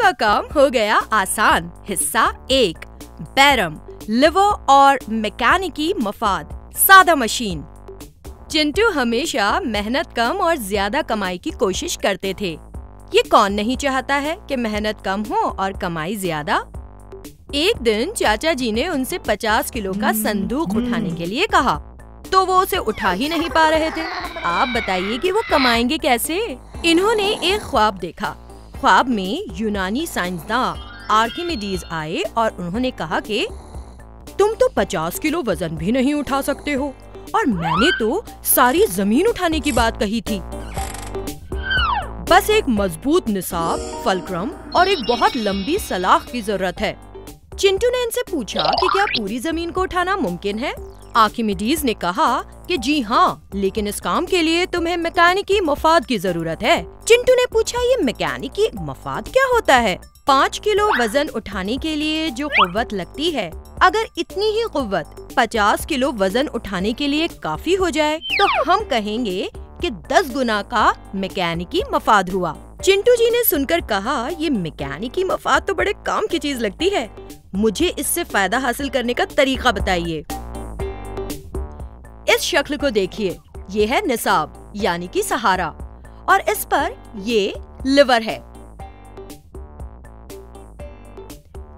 का काम हो गया आसान। हिस्सा 1, बैरम, लिवर और मैकेनिकी मफाद। सादा मशीन। चिंटू हमेशा मेहनत कम और ज्यादा कमाई की कोशिश करते थे। ये कौन नहीं चाहता है कि मेहनत कम हो और कमाई ज्यादा। एक दिन चाचा जी ने उनसे 50 किलो का संदूक उठाने के लिए कहा, तो वो उसे उठा ही नहीं पा रहे थे। आप बताइए कि वो कमाएंगे कैसे। इन्होंने एक ख्वाब देखा। ख्वाब में यूनानी साइंसदान आर्किमिडीज आए और उन्होंने कहा कि तुम तो 50 किलो वजन भी नहीं उठा सकते हो और मैंने तो सारी जमीन उठाने की बात कही थी। बस एक मजबूत निसाब, फलक्रम और एक बहुत लंबी सलाख की जरूरत है। चिंटू ने इनसे पूछा कि क्या पूरी जमीन को उठाना मुमकिन है। आर्किमिडीज ने कहा कि जी हाँ, लेकिन इस काम के लिए तुम्हें मैकेनिकी मफाद की जरूरत है। चिंटू ने पूछा, ये मैकेनिकी मफाद क्या होता है। 5 किलो वजन उठाने के लिए जो कुव्वत लगती है, अगर इतनी ही कुव्वत 50 किलो वजन उठाने के लिए काफी हो जाए तो हम कहेंगे कि 10 गुना का मैकेनिकी मफाद हुआ। चिंटू जी ने सुनकर कहा, ये मैकेनिकी मफाद तो बड़े काम की चीज लगती है, मुझे इससे फायदा हासिल करने का तरीका बताइए। इस शक्ल को देखिए, ये है निसाब यानी कि सहारा और इस पर ये लिवर है।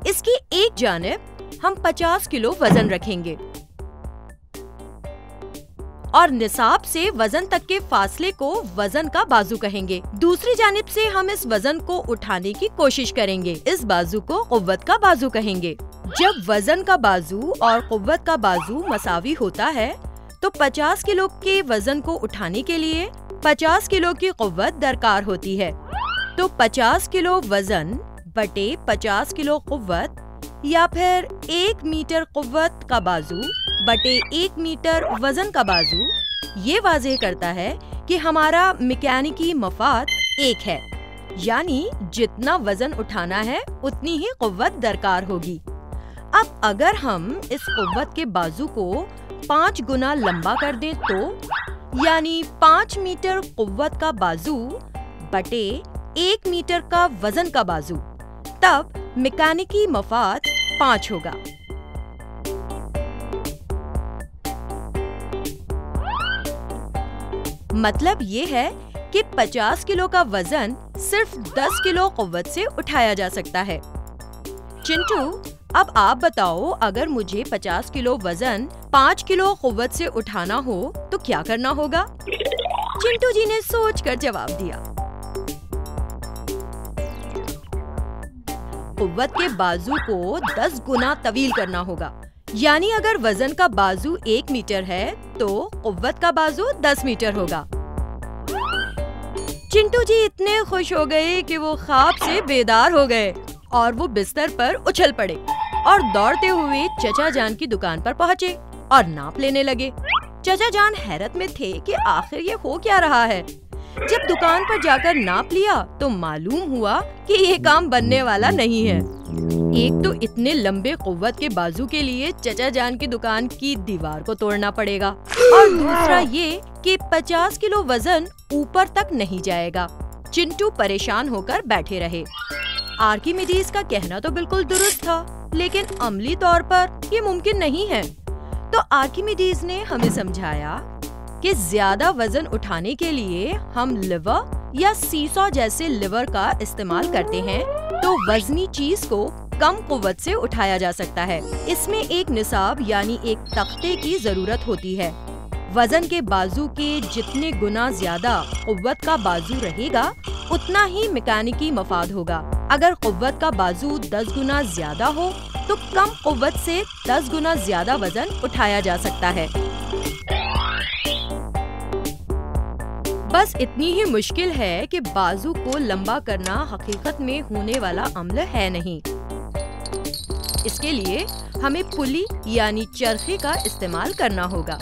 इसकी एक जानिब हम 50 किलो वजन रखेंगे और निसाब से वजन तक के फासले को वजन का बाजू कहेंगे। दूसरी जानिब से हम इस वजन को उठाने की कोशिश करेंगे। इस बाजू को कुव्वत का बाजू कहेंगे। जब वजन का बाजू और कुव्वत का बाजू मसावी होता है तो 50 किलो के वजन को उठाने के लिए 50 किलो की कुव्वत दरकार होती है। तो 50 किलो वजन बटे 50 किलो कुव्वत या फिर 1 मीटर कुव्वत का बाजू बटे 1 मीटर वजन का बाजू, ये वाज़ेह करता है कि हमारा मैकेनिकी मफाद 1 है, यानी जितना वजन उठाना है उतनी ही कुव्वत दरकार होगी। अब अगर हम इस कुव्वत के बाजू को 5 गुना लंबा कर दें तो यानी 5 मीटर कुव्वत का बाजू बटे 1 मीटर का वजन का बाजू, तब मैकेनिकी मफाद 5 होगा। मतलब ये है कि 50 किलो का वजन सिर्फ 10 किलो कुव्वत से उठाया जा सकता है। चिंटू, अब आप बताओ, अगर मुझे 50 किलो वजन 5 किलो कुव्वत से उठाना हो तो क्या करना होगा। चिंटू जी ने सोचकर जवाब दिया, कुव्वत के बाजू को 10 गुना तवील करना होगा। यानी अगर वजन का बाजू 1 मीटर है तो कुव्वत का बाजू 10 मीटर होगा। चिंटू जी इतने खुश हो गए कि वो ख्वाब से बेदार हो गए और वो बिस्तर पर उछल पड़े और दौड़ते हुए चचा जान की दुकान पर पहुँचे और नाप लेने लगे। चचा जान हैरत में थे कि आखिर ये हो क्या रहा है। जब दुकान पर जाकर नाप लिया तो मालूम हुआ कि ये काम बनने वाला नहीं है। एक तो इतने लंबे कुव्वत के बाजू के लिए चचा जान की दुकान की दीवार को तोड़ना पड़ेगा और दूसरा ये कि 50 किलो वजन ऊपर तक नहीं जाएगा। चिंटू परेशान होकर बैठे रहे। आर्किमिडीज का कहना तो बिल्कुल दुरुस्त था, लेकिन अमली तौर पर ये मुमकिन नहीं है। तो आर्किमिडीज ने हमें समझाया कि ज्यादा वजन उठाने के लिए हम लिवर या सीसॉ जैसे लिवर का इस्तेमाल करते हैं तो वजनी चीज को कम कुव्वत से उठाया जा सकता है। इसमें एक निसाब यानी एक तख्ते की जरूरत होती है। वजन के बाजू के जितने गुना ज्यादा कुव्वत का बाजू रहेगा उतना ही मैकेनिकी मफाद होगा। अगर कुव्वत का बाजू 10 गुना ज्यादा हो तो कम कुव्वत से 10 गुना ज्यादा वजन उठाया जा सकता है। बस इतनी ही मुश्किल है कि बाजू को लंबा करना हकीकत में होने वाला अमल है नहीं। इसके लिए हमें पुली यानी चरखे का इस्तेमाल करना होगा।